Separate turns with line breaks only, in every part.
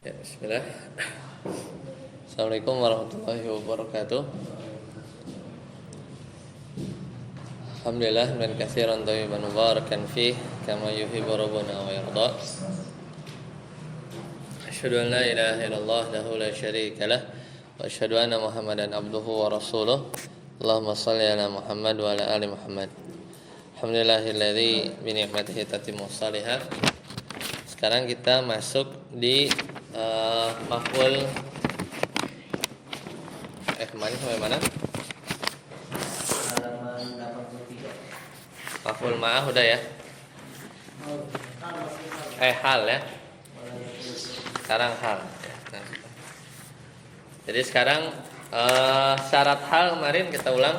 Ya, bismillah. Assalamualaikum warahmatullahi wabarakatuh. Alhamdulillah dan katsiran thayyiban mubarakan fih kama yuhibbu rabbuna wa yarda. Asyhadu an la ilaha illallah wahdahu la syarika lah wa asyhadu anna Muhammadan abduhu wa rasuluh. Allahumma shalli ala Muhammad wa ala ali Muhammad. Alhamdulillahilladzi bi ni'matihi tatimmus shalihat. Sekarang kita masuk di maf'ul kemarin sampai mana?
Halaman 83.
Maf'ul ma'ah udah ya? Hal ya. Sekarang hal. Nah. Jadi sekarang syarat hal kemarin kita ulang.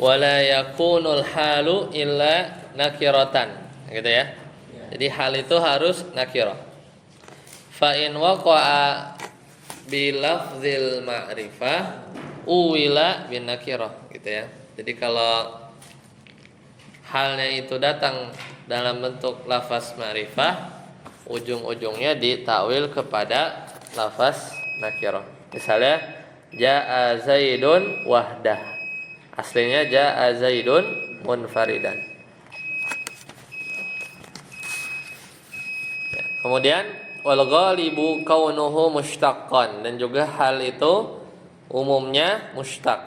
Wala yakunul halu illa nakiratan. Gitu ya. Jadi hal itu harus nakirah. Fa in waqa'a bi lafzil ma'rifah uwila bin nakirah gitu ya. Jadi kalau halnya itu datang dalam bentuk lafaz ma'rifah, ujung-ujungnya ditakwil kepada lafaz nakirah. Misalnya jaa zaidun wahdah. Aslinya jaa zaidun munfaridan. Ya, kemudian wal ghalibu kaunuhu mushtaqqan, dan juga hal itu umumnya mushtaq,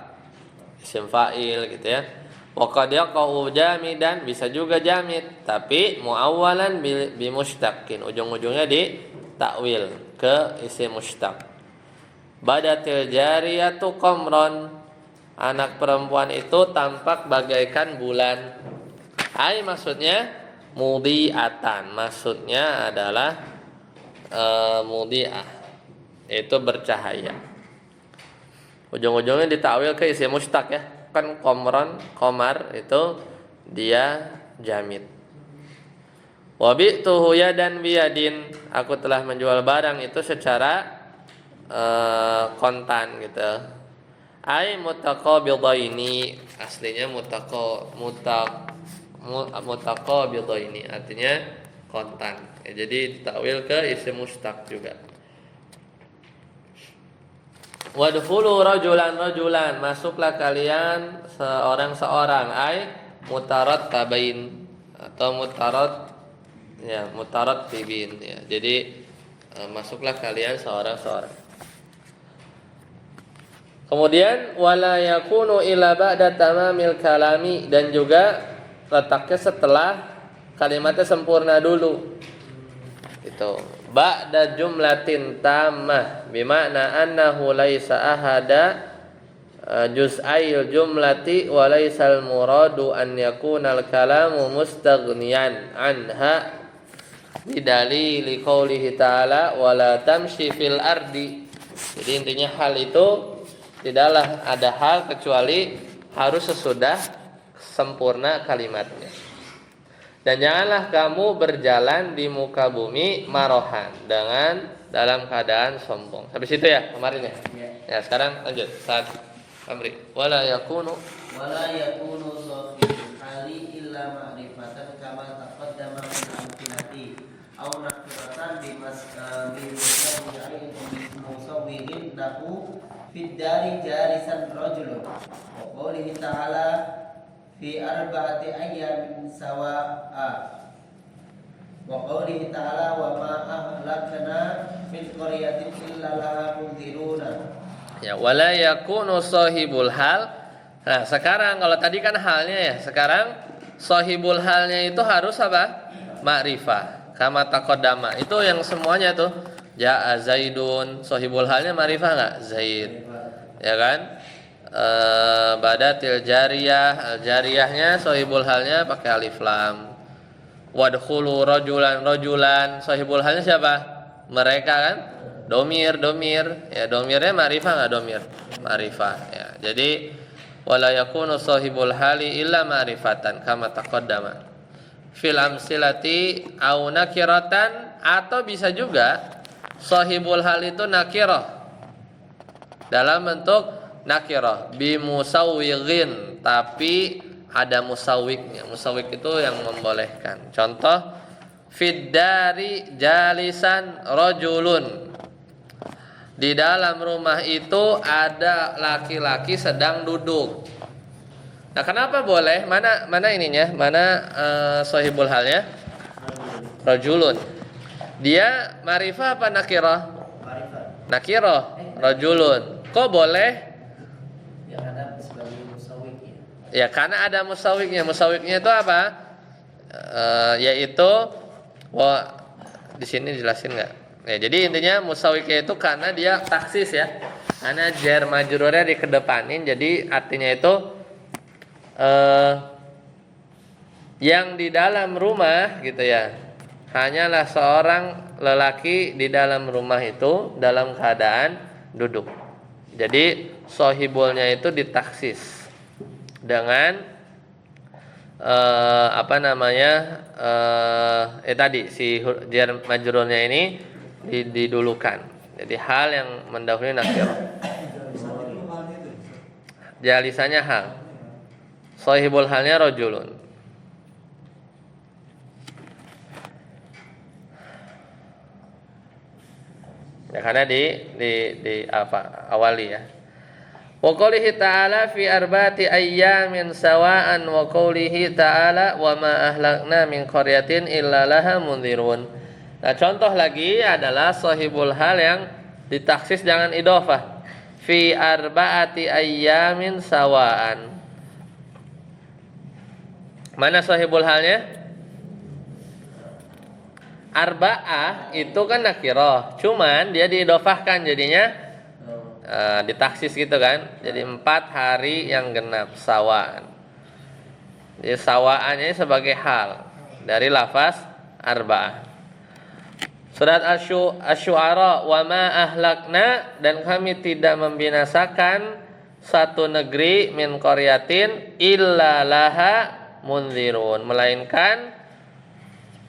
isim fa'il gitu ya. Wa qad yaqau jamidan, bisa juga jamid tapi muawwalan bi mushtaqin, ujung-ujungnya di takwil ke isim mushtaq. Badatil jariyatu qamran, anak perempuan itu tampak bagaikan bulan. Ai maksudnya mudhi'atan, maksudnya adalah mudhi'ah, itu bercahaya. Ujung-ujungnya ditakwil ke isim mushtaq ya. Kan qamar itu dia jamid. Wa bi'tuhu yadan biyadin, aku telah menjual barang itu secara kontan gitu. Ai mutaqabidaini, aslinya mutaqabidaini artinya kontan. Ya, jadi ditakwil ke isim mushtaq juga. Wadkhulu rajulan, masuklah kalian seorang ai mutarattabain atau mutarattibin ya. Jadi masuklah kalian seorang. Kemudian wala yakunu illa ba'da tamamil kalami, dan juga letaknya setelah kalimatnya sempurna dulu. Itu ba'da jumlatin tammah, bima'na annahu laisa ahada juz'ail jumlati wa laisal muradu an yakunal kalamu mustaghniyan anha bidalili qoulihi ta'ala wala tamshi fil ardi. Jadi intinya hal itu tidaklah ada hal kecuali harus sesudah sempurna kalimatnya. Dan janganlah kamu berjalan di muka bumi marohan, dengan dalam keadaan sombong. Sampai situ ya kemarin ya. Ya, sekarang lanjut. Saat Amri. Wala yakunu
sahibul hali illa ma'rifatan kama taqaddama min amthilati aw nakiratan bi musawwirin lahu fid dari jarisan rajulun wa qoulihi ta'ala fi arba'ati ayyamin sawa'a wa qoulihi ta'ala wa ma ahlakna min qaryatin illa laha munziruna.
Ya, wala yakunu sahibul hal. Nah, sekarang kalau tadi kan halnya ya, sekarang sahibul halnya itu harus apa? Ma'rifah. Kama taqaddama. Itu yang semuanya tuh. Ja'a Zaidun, sahibul halnya ma'rifah enggak? Zaid. Ya kan? Badatil jariyah, jariyahnya sahibul halnya pakai alif lam. Wadkhulu rajulan, sahibul halnya siapa? Mereka kan? Domir ya, domirnya ma'rifah enggak? Domir ma'rifah ya. Jadi wala yakunu sahibul hali illa ma'rifatan kama taqaddama fil amsilati au nakiratan, atau bisa juga sahibul hal itu nakirah dalam bentuk nakirah bi musawwighin, tapi ada musawwiknya. Musawwik itu yang membolehkan. Contoh fid dari jalisan rajulun, Di dalam rumah itu ada laki-laki sedang duduk. Nah, kenapa boleh? Mana ininya? Mana sahibul halnya? Rajulun. Dia ma'rifah apa nakirah?
Marifat.
Nakirah, rajulun. Kok boleh?
Ya karena sebagai musawwik ya.
Ya, karena ada musawwiknya. Musawwiknya itu apa? Yaitu di sini jelasin nggak? Ya, jadi intinya musawwiknya itu karena dia taksis ya. Karena jar majrurnya dikedepanin, jadi artinya itu yang di dalam rumah gitu ya. Hanyalah seorang lelaki di dalam rumah itu dalam keadaan duduk. Jadi sohibulnya itu ditaksis dengan tadi si jar majrurnya ini didulukan. Jadi hal yang mendahului nakirah. Jalisannya hal. Sohibul halnya rajulun. Ya, karena di awali ya. Wa qoulihi ta'ala fi arba'ati ayyamin sawa'an wa qoulihi ta'ala wa ma ahlakna min qaryatin illa laha mundzirun. Nah, contoh lagi adalah sahibul hal yang ditaksis dengan idhofah. Fi arba'ati ayyamin sawa'an. Mana sahibul halnya? Arba'ah itu kan nakirah, cuman dia diidhofahkan jadinya ditaksis gitu kan. Jadi 4 hari yang genap sawaan. Jadi sawaannya sebagai hal dari lafaz arba'ah. Surat Asy-Syu'ara, wa ma ahlakna, dan kami tidak membinasakan satu negeri min qaryatin illa laha mundzirun, melainkan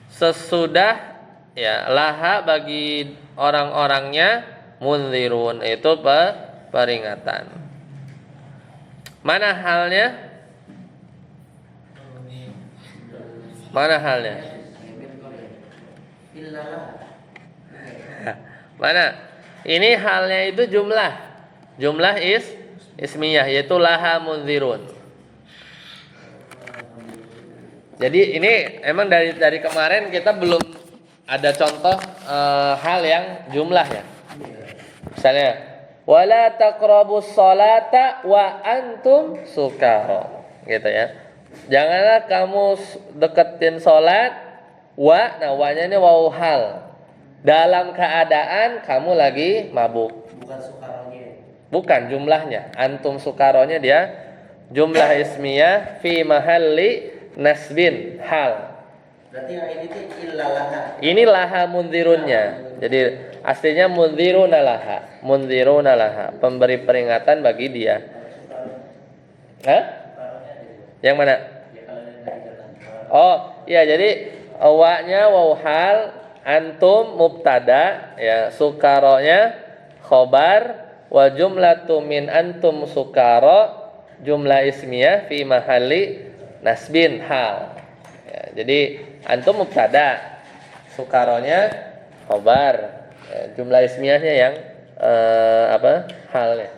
sesudah ya laha bagi orang-orangnya mundzirun, itu peringatan. Mana halnya? Mana halnya? Mana? Ini halnya itu jumlah. Jumlah ismiyah, yaitu laha mundzirun. Jadi ini emang dari kemarin kita belum ada contoh hal yang jumlah ya. Misalnya, wala taqrabus sholata wa antum sukara, gitu ya. Janganlah kamu deketin sholat, nah wanya ini waw hal, dalam keadaan kamu lagi mabuk.
Bukan sukaronya.
Bukan jumlahnya. Antum sukaronya dia jumlah ismiyah fi mahalli nasbin hal.
Berarti yang ini tuh illalaha.
Ini laha mundzirunnya. Jadi aslinya mundziruna laha, pemberi peringatan bagi dia. Hah? Yang mana? Oh, iya, jadi awaknya waw hal, antum mubtada ya, sukaronya khobar, wa jumlatu min antum sukara jumlah ismiyah fi mahalli nasbin hal. Ya, jadi antum mubtada, sukaronya khobar, ya, jumlah ismiyahnya yang halnya.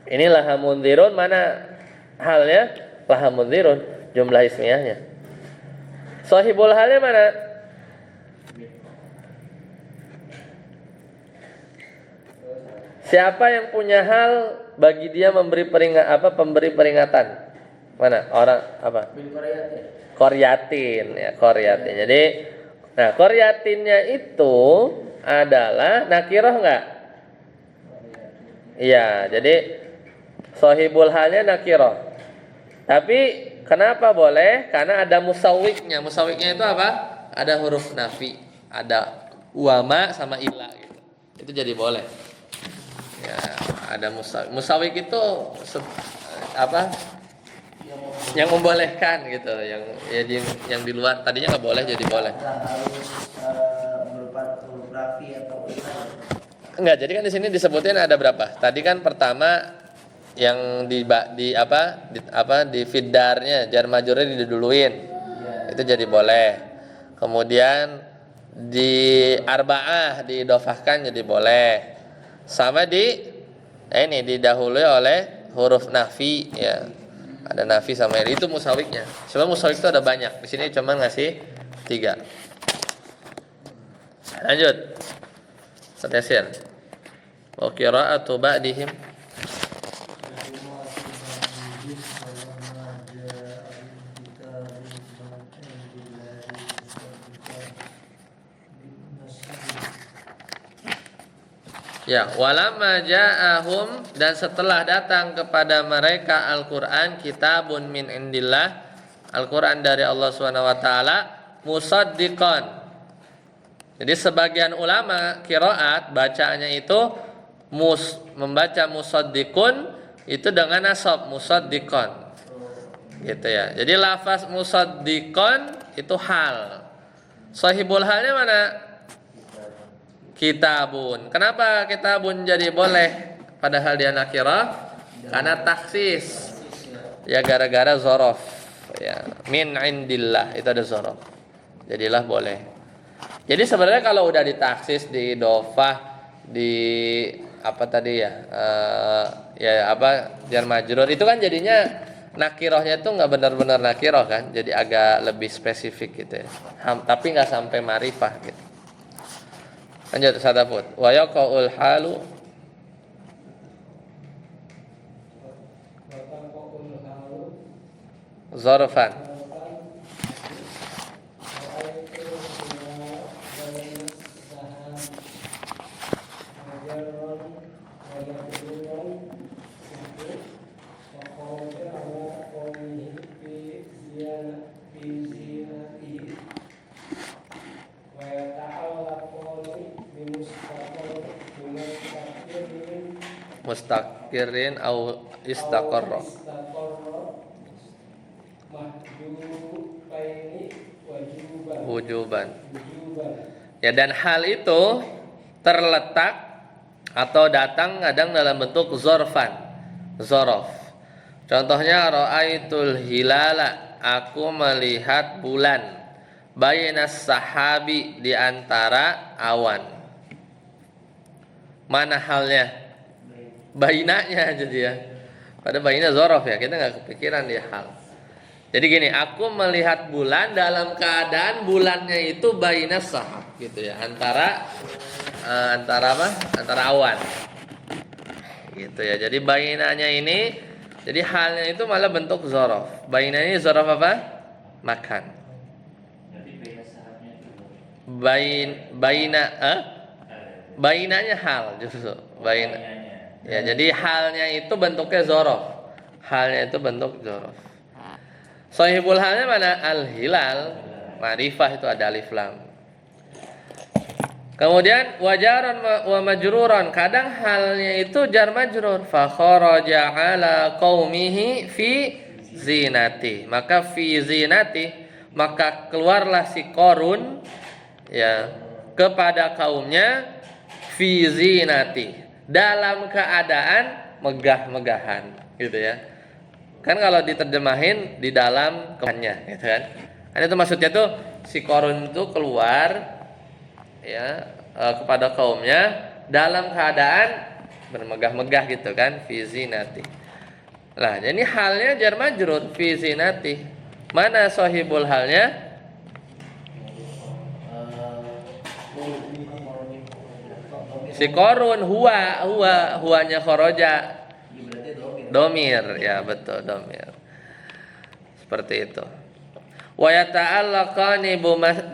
Ini laha mundzirun, mana halnya? Laha mundzirun, jumlah ismiyahnya. Sahibul halnya mana? Siapa yang punya hal bagi dia memberi pemberi peringatan? Mana? Orang apa? Qaryatin ya, qaryatin. Jadi nah, qaryatinnya itu adalah nakirah enggak? Iya, jadi sahibul halnya nakirah. Tapi kenapa boleh? Karena ada musawwiknya. Musawwiknya itu apa? Ada huruf nafi, ada wama sama ila gitu. Itu jadi boleh. Ya, ada musawwik itu yang membolehkan gitu, yang di luar tadinya nggak boleh jadi boleh.
Berupa huruf rafi atau
Enggak, jadi kan di sini disebutin ada berapa? Tadi kan pertama yang di fiddarnya jar majrurnya diduluin. Ya. Itu jadi boleh. Kemudian di arba'ah diidhofahkan jadi boleh. sama ini didahului oleh huruf nafi ya. Ada nafi sama itu musawiknya. Cuma musawik itu ada banyak. Di sini cuma ngasih 3. Lanjut. Setesil. Wa qira'atu ba'dihim. Ya, walamma ja'ahum, dan setelah datang kepada mereka Al-Qur'an, kitabun min indillah, Al-Qur'an dari Allah Subhanahu wa taala, musaddiqan. Jadi sebagian ulama qiraat bacaannya itu membaca musaddiqun itu dengan nasab musaddiqan. Gitu ya. Jadi lafaz musaddiqan itu hal. Sahibul halnya mana? Kitabun. Kenapa kitabun jadi boleh padahal dia nakirah? Karena taksis. Ya gara-gara zorof. Ya, min indillah itu ada zorof. Jadilah boleh. Jadi sebenarnya kalau udah ditaksis di idhofah di apa tadi ya? Ya apa jar majrur itu kan jadinya nakirohnya itu nggak benar-benar nakiroh kan? Jadi agak lebih spesifik gitu ya. Tapi nggak sampai marifah gitu. Lanjut sadafut. Wa yaqaul halu zarfan. Mustaqirin au istaqarra. Wujuban. Ya, dan hal itu terletak atau datang kadang dalam bentuk zorfan, zorof. Contohnya ra'aitul hilala, aku melihat bulan, bainas sahabi, di antara awan. Mana halnya? Bainanya jadi ya. Pada baina zorof ya, kita nggak kepikiran dia hal. Jadi gini, aku melihat bulan dalam keadaan bulannya itu bainas sahab gitu ya, antara apa? Antara awan. Gitu ya. Jadi bainanya ini, jadi halnya itu malah bentuk zorof. Bainanya ini zorof apa? Makan. Bainanya hal justru. Ya, jadi halnya itu bentuknya zorof. Halnya itu bentuk zorof. Sahibul halnya mana? Al-hilal. Ma'rifah itu ada alif lam. Kemudian wajaran wa majruran, kadang halnya itu jar majrur. Fa kharaja ala qaumihi fi zinati. Maka fi zinati, maka keluarlah si Qarun ya kepada kaumnya fi zinati, dalam keadaan megah-megahan gitu ya. Kan kalau diterjemahin di dalam kehannya gitu kan. Itu maksudnya tuh si Qarun itu keluar ya kepada kaumnya dalam keadaan bermegah-megah gitu kan, fi zinati. Lah, jadi halnya jar majrur fi zinati. Mana sahibul halnya? Si Qarun huwanya kharaja. Domir, ya betul domir. Seperti itu. Wa yata'allaqani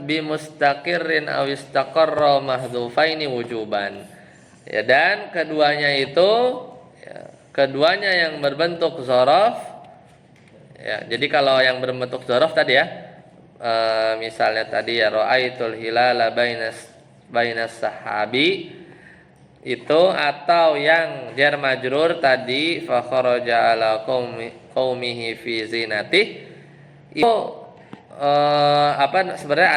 bi mustaqirrin aw istaqarra mahdhufaini wujuban. Ya, dan keduanya itu ya, keduanya yang berbentuk dzaraf. Ya, jadi kalau yang berbentuk dzaraf tadi ya, misalnya tadi ya ra'aitul hilala bainas sahabi itu, atau yang jar majrur tadi fa kharaja ala qaumihi fi zinati, itu sebenarnya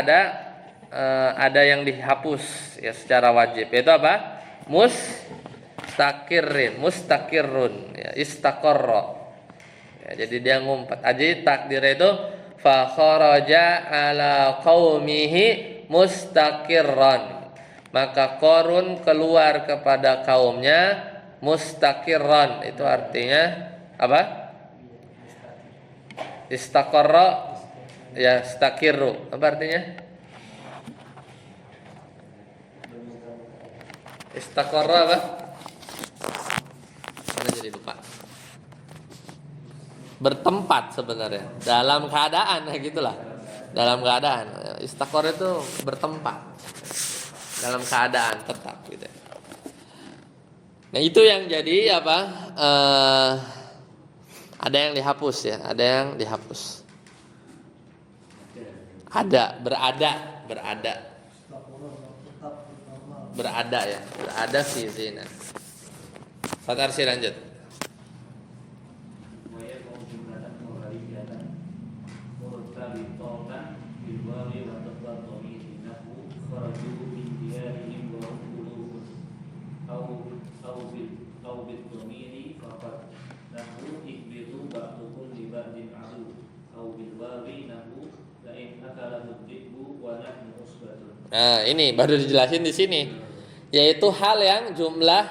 ada yang dihapus ya secara wajib, yaitu apa? Mustaqirrun ya, istaqarra ya, jadi dia ngumpet aja. Takdirnya itu fa kharaja ala qaumihi mustaqirran, maka Qarun keluar kepada kaumnya mustaqirran. Itu artinya apa? Istaqarra ya istaqirru. Apa artinya? Istaqarra apa? Mana jadi lupa. Bertempat sebenarnya dalam keadaan gitulah. Dalam keadaan. Istaqarra itu bertempat. Dalam keadaan tetap gitu. Nah itu yang jadi apa? Ada yang dihapus ya, ada yang dihapus. Berada ya, berada fi zina. Fatar si lanjut. Nah, ini baru dijelasin di sini. Yaitu hal yang jumlah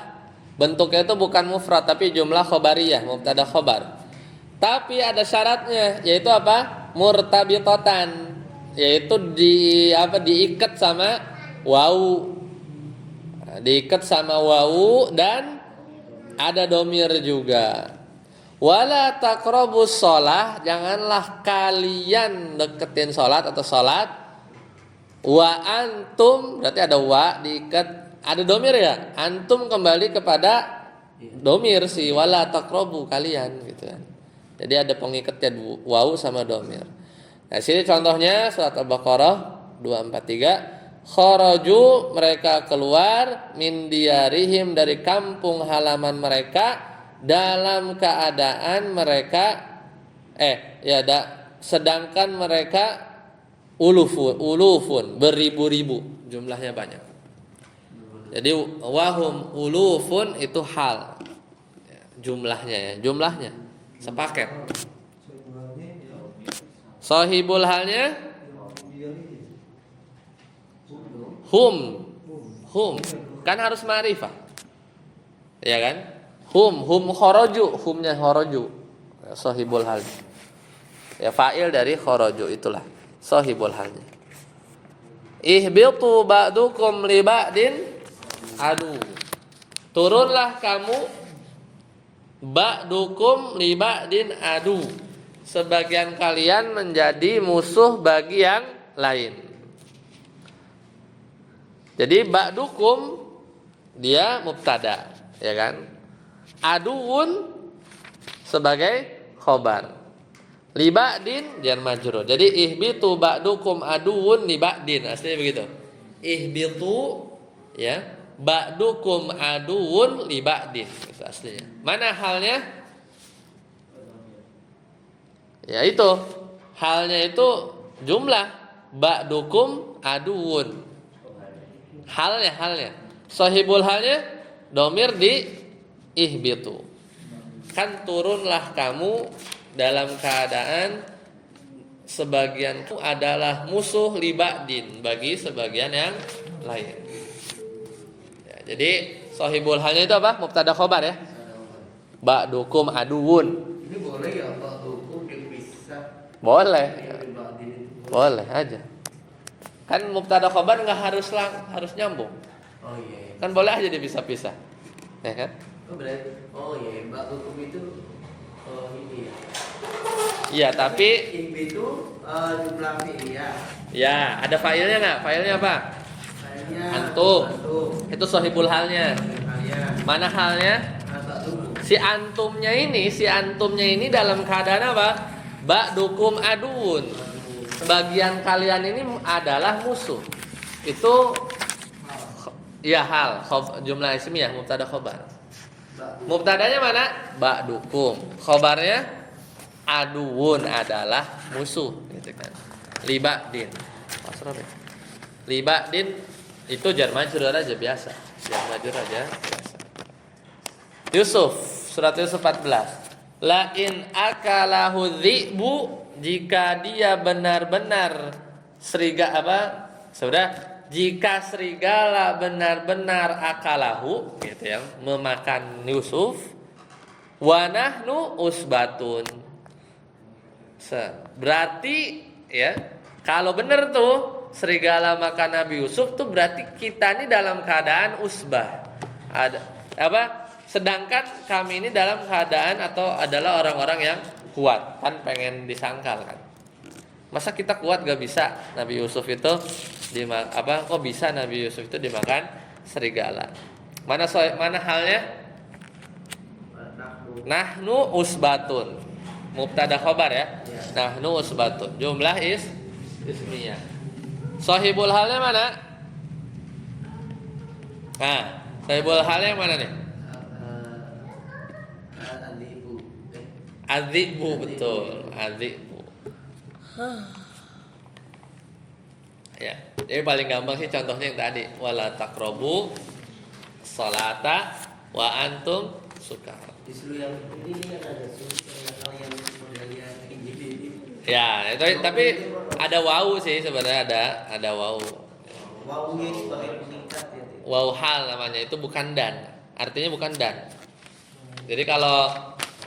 bentuknya itu bukan mufrad tapi jumlah khobariyah, mubtada khobar. Tapi ada syaratnya, yaitu apa? Murtabitatan, yaitu diikat sama wawu. Diikat sama wawu dan ada domir juga. Wala taqrabus shalah, janganlah kalian deketin salat atau salat. Wa antum, berarti ada wa diikat, ada domir ya. Antum kembali kepada domir si wala taqrabu kalian gitu kan. Jadi ada pengikatnya wawu sama domir. Nah, sini contohnya surat Al-Baqarah 243. Kharaju, mereka keluar, min diyarihim, dari kampung halaman mereka, dalam keadaan mereka sedangkan mereka ulufun beribu-ribu, jumlahnya banyak. Jadi wahum ulufun itu hal jumlahnya sepaket. Sahibul halnya hum kan harus ma'rifah, ya kan? Hum kharaju, humnya kharaju, sahibul hal ya, fa'il dari kharaju, itulah sahibul halnya. Ihbitu ba'dukum li ba'din adu, turunlah kamu ba'dukum li ba'din adu, sebagian kalian menjadi musuh bagi yang lain. Jadi ba'dukum dia mubtada, ya kan? Aduun sebagai khobar. Li ba'din jar majrur. Jadi ihbitu ba'dukum aduun li ba'din, aslinya begitu. Ihbitu ya, ba'dukum aduun li ba'din, itu aslinya. Mana halnya? Ya itu, halnya itu jumlah ba'dukum aduun. Halnya. Sahibul halnya domir di ihbitu. Kan turunlah kamu dalam keadaan sebagianku adalah musuh li ba'din, bagi sebagian yang lain. Ya, jadi sahibul halnya itu apa? Mubtada khobar ya. Ba'dukum aduun.
Ini boleh ya ba'dukum dipisah?
Boleh aja. Kan mubtada khobar nggak harus nyambung.
Oh iya.
Kan boleh aja dipisah-pisah, ya kan?
Oh iya, ba'dukum itu ini ya.
Iya, tapi
itu jumlah fi'liyah.
ya ada failnya nggak? Failnya apa?
Failnya
Antum. Itu sahibul halnya. Mana halnya? Si antumnya ini dalam keadaan apa? Ba'dukum aduun. Sebagian kalian ini adalah musuh. Itu ya hal, jumlah ismiyah, mubtada khobar. Mubtadanya mana? Ba'dukum. Khobarnya aduun, adalah musuh, gitu kan. Li ba'din. Li ba'din itu jar majrur aja biasa. Jar majrur aja biasa. Yusuf, surat Yusuf 14. La in akalahu dzi'bu, jika dia benar-benar sudah jika serigala benar-benar akalahu gitu ya, memakan Yusuf, wa nahnu usbatun. Berarti ya, kalau benar tuh serigala makan Nabi Yusuf tuh berarti kita ini dalam keadaan usbah. Ada apa? Sedangkan kami ini dalam keadaan atau adalah orang-orang yang kuat. Kan pengen disangkal kan. Masa kita kuat gak bisa Nabi Yusuf itu kok bisa Nabi Yusuf itu dimakan serigala? Mana halnya? Nahnu usbatun. Mubtada khabar ya. Nahnu usbatun. Jumlah ismiyah. Sahibul halnya mana? Nah, sahibul halnya yang mana nih? Adzibu, betul. Adzibu. Ya, jadi paling gampang sih contohnya yang tadi, wala taqrabu sholata wa antum sukara.
Justru yang ini yang ada hal yang modalnya gini.
Ya, itu tapi ada wawu sih sebenarnya ada wawu.
Wawunya sebagai peningkat ya.
Wawu hal namanya, itu bukan dan. Artinya bukan dan. Jadi kalau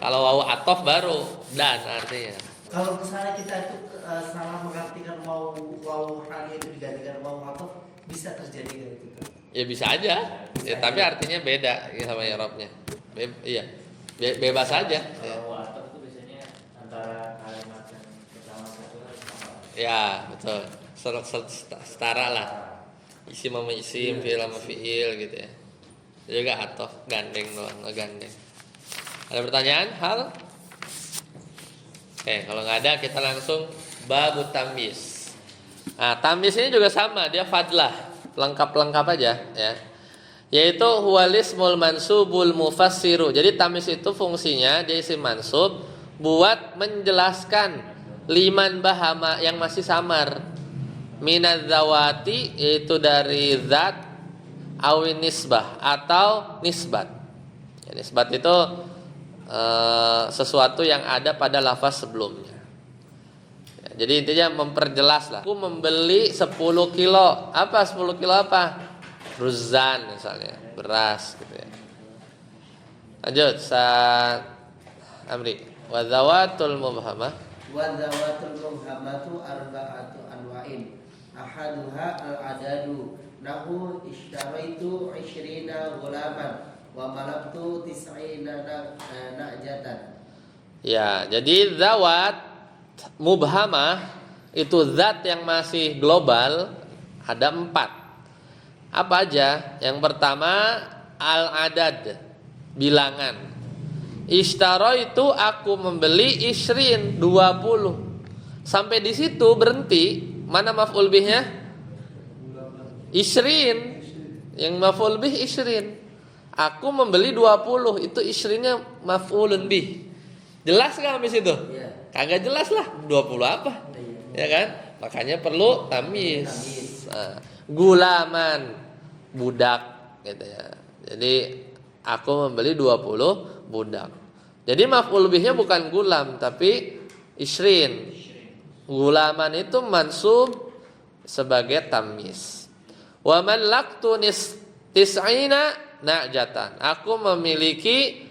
wawu atof baru dan artinya.
Kalau misalnya kita itu salah mengartikan wawu halnya itu digantikan wawu atof, bisa terjadi kayak gitu.
Ya bisa aja. Ya, tapi artinya beda ya sama i'rabnya. Iya. Bebas aja.
Wawu atof itu biasanya antara kalimat yang pertama satu sama.
Ya, betul. Setara lah. Isim sama isim, fi'il sama fi'il gitu ya. Juga atof, gandeng doang, ngegandeng. Ada pertanyaan? Hal? Oke, kalau nggak ada kita langsung babut tamis. Nah, tamis ini juga sama, dia fadlah, lengkap aja ya. Yaitu huwalismul mansubul mufassiru. Jadi tamis itu fungsinya dia isim mansub buat menjelaskan liman bahama yang masih samar. Minadzawati yaitu dari zat awin nisbah atau nisbat. Ya, nisbat itu sesuatu yang ada pada lafaz sebelumnya. Ya, jadi intinya memperjelas lah. Aku membeli 10 kilo. Apa 10 kilo apa? Ruzan misalnya, beras gitu ya. Lanjut, Amri. Wa zawatul mubhamah.
Wa zawatul mubhamatu arba'atu anwa'in. Ahaduha al-adadu. Nahu ishtaraitu 20 ghulaman. Wa malaktu 90 na'jatan.
Ya, jadi zawat mubhamah itu zat yang masih global ada 4. Apa aja? Yang pertama al-adad, bilangan. Ishtaro itu aku membeli 20. Sampai di situ berhenti. Mana maf'ul bihnya? Isrin. Yang maf'ul bih isrin. Aku membeli 20, itu isrinya maf'ulun bih. Jelas gak habis itu?
Ya.
Kagak jelas lah, 20 apa? Ya kan? Makanya perlu tamis. Nah, gulaman, budak gitu ya. Jadi aku membeli 20 budak. Jadi maf'ul bihnya bukan gulam tapi isrin. Gulaman itu mansub sebagai tamis. Wa man laqtu tis'ina na'jatan. Aku memiliki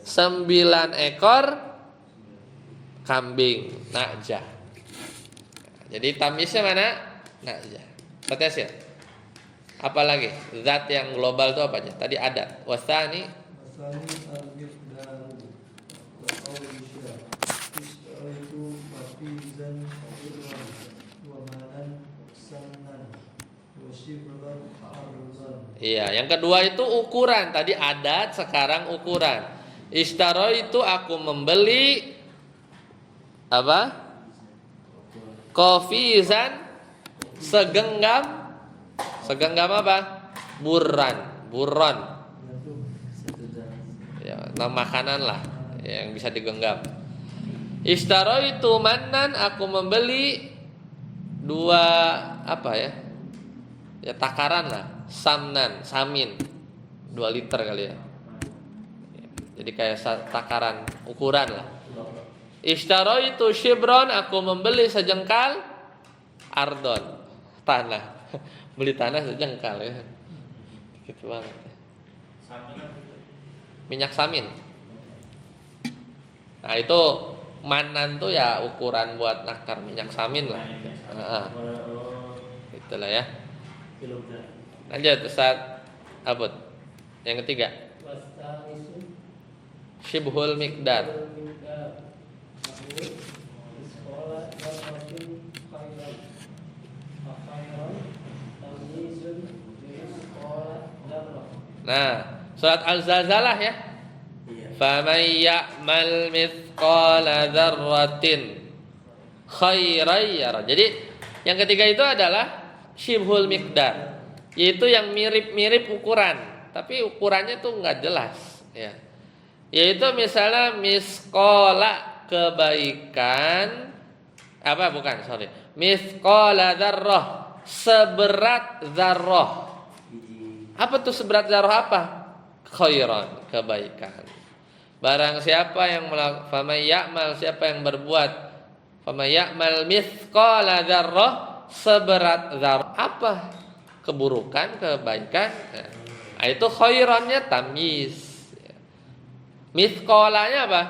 9 ekor kambing na'jah. Jadi tamisnya mana? Na'jah. Protes ya? Apalagi zat yang global itu apa aja? Tadi ada wasani
al-miqdaru wa qawlisya istaraitu mafizan wa malan sanan wa shibran arzan.
Iya, yang kedua itu ukuran. Tadi adat, sekarang ukuran. Ishtaro itu aku membeli apa? Qafizan segenggam. Segenggam apa? Buron. Ya, nama makanan lah yang bisa digenggam. Ishtaro itu manan aku membeli 2 apa ya? Ya takaran lah. Samin 2 liter kali ya. Jadi kayak takaran ukuran lah. Ishtaro itu shibron aku membeli sejengkal ardon tanah. Beli tanah sejengkal ya. Gitu banget.
Samin kan gitu.
Minyak samin. Nah itu manan tuh ya ukuran buat nakar minyak samin lah. Nah,
Oh,
itulah ya.
kilogram.
Lanjut Ustaz Abud. Yang ketiga,
Wastanisu
syibhul miqdar.
Al-Miqdar Nahu Iskola Darmatin Khairan Khairan Tamyizun Iskola Darmah.
Nah, surat Al-Zalzalah ya.
Iya.
Faman ya'mal mithqala dzarratin khairan yara. Jadi yang ketiga itu adalah syibhul miqdar, yaitu yang mirip-mirip ukuran, tapi ukurannya tuh nggak jelas ya. Yaitu misalnya miskola kebaikan mithqala dzarrah, seberat zarrah. Apa tuh seberat zarrah apa? Khairan, kebaikan. Barang siapa yang faman ya'mal, siapa yang berbuat faman ya'mal mithqala dzarrah, seberat zarrah apa? Keburukan, kebaikan. Nah, itu khairannya tamyiz. Mithqalanya apa?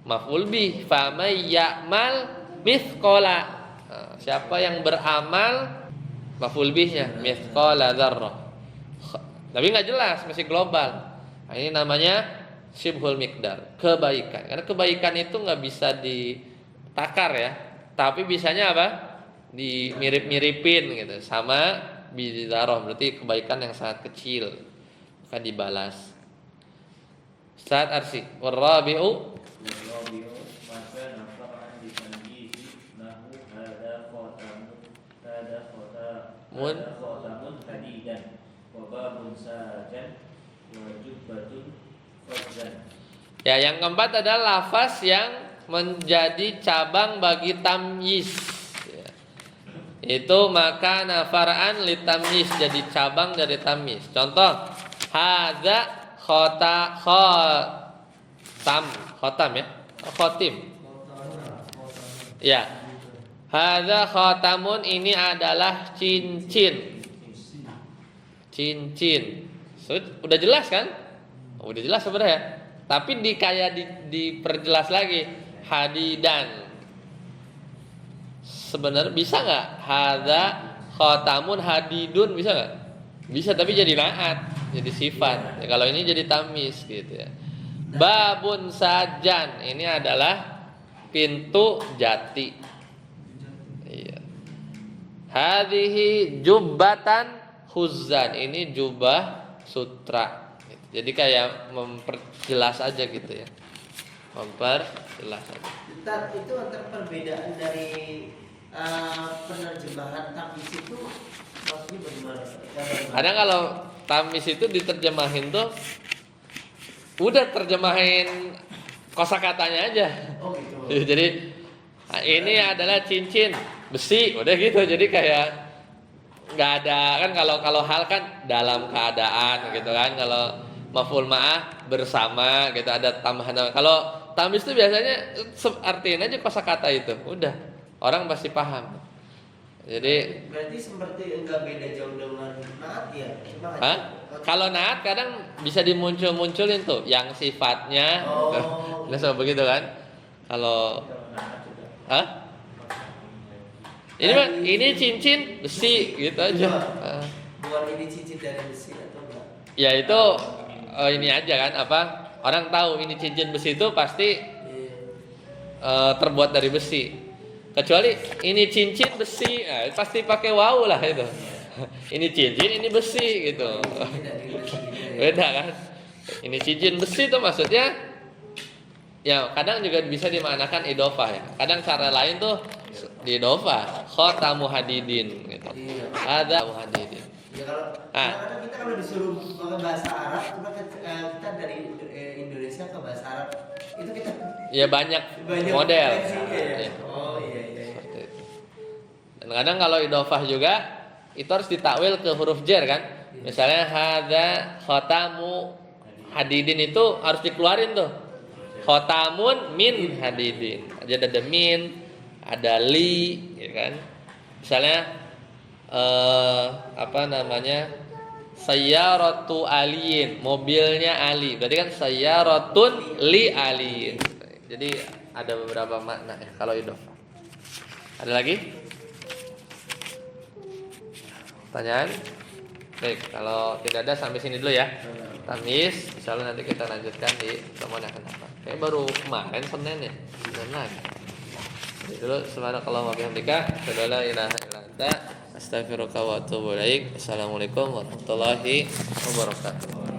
Maf'ul bih. Faman ya'mal mithqala. Nah, siapa yang beramal, maf'ul bihnya mithqala dzarrah. Tapi nggak jelas, masih global. Nah, ini namanya syibhul miqdar, kebaikan. Karena kebaikan itu nggak bisa ditakar ya, tapi bisanya apa? Dimirip-miripin gitu, sama bidzarah, berarti kebaikan yang sangat kecil, akan dibalas. Ustaz Arsi, warrabi'u
Rabiu maka nafa'an ditanjihi nahu hada khotamun hadidan wa babun sajan wa jubbatun fadzan.
Ya, yang keempat adalah lafaz yang menjadi cabang bagi tamyiz. Ya. Itu maka nafaraan li tamyiz, jadi cabang dari tamyiz. Contoh, hadza khotam ya. Khotim. Ya. Hadza khotamun, ini adalah cincin. Cincin. So, udah jelas kan? Udah jelas sebenarnya. Tapi diperjelas lagi, hadidan. Sebenarnya bisa nggak? Hadza khotamun hadidun, bisa nggak? Bisa, tapi jadi naat, jadi sifat. Ya, kalau ini jadi tamis gitu ya. Babun sajan, ini adalah pintu jati. Iya. Hadhihi jubbatan khuzan, ini jubah sutra. Jadi kayak memperjelas aja gitu ya. Memperjelas aja.
Bentar, itu antara perbedaan dari penerjemahan tamis itu maksudnya bagaimana?
Kadang kalau tamis itu diterjemahin tuh udah terjemahin kosakatanya aja.
Oh gitu.
Jadi ini adalah cincin besi, udah gitu. Jadi kayak nggak ada kan, kalau hal kan dalam keadaan gitu kan. Kalau maf'ul ma'ah bersama gitu, ada tambahan. Kalau tamis itu biasanya artiin aja kosakata itu, udah orang pasti paham. Jadi
berarti seperti enggak beda jauh dengan naat ya?
kalau naat kadang bisa dimuncul-munculin tuh yang sifatnya.
Oh.
Nah, so begitu kan. Kalau ini cincin besi gitu aja.
Bukan ini cincin dari besi atau enggak?
Ya itu ini aja kan, apa? Orang tahu ini cincin besi itu pasti terbuat dari besi. Kecuali ini cincin besi, pasti pakai waw lah itu. Ini cincin, ini besi gitu. Beda kan? Ini cincin besi itu maksudnya ya kadang juga bisa dimaknakan idofah ya. Kadang cara lain tuh di idofah, khotamu hadidin gitu. Ada hadidin.
Ya kalau kita kalau disuruh pakai bahasa Arab, kita dari Indonesia ke bahasa Arab itu kita
ya banyak model.
Ya. Oh iya.
Seperti itu. Dan kadang kalau idofah juga itu harus ditakwil ke huruf jar kan. Misalnya hadza khotamu hadidin itu harus dikeluarin tuh. Khotamun min hadidin. Aja ada min, ada li, ya kan. Misalnya apa namanya? Sayyaratu aliin, mobilnya Ali. Berarti kan sayyaratun li aliin. Jadi ada beberapa makna ya kalau idhofah. Ada lagi? Pertanyaan? Baik, kalau tidak ada sampai sini dulu ya. Tamis, insyaallah nanti kita lanjutkan di pertemuan yang akan datang. Kayak baru kemarin Senin ya. Senin lagi. Jadi dulu subhanakallahumma wa bihamdika, asyhadu an la ilaha illa anta, astaghfiruka wa atubu ilaik. Assalamualaikum warahmatullahi wabarakatuh.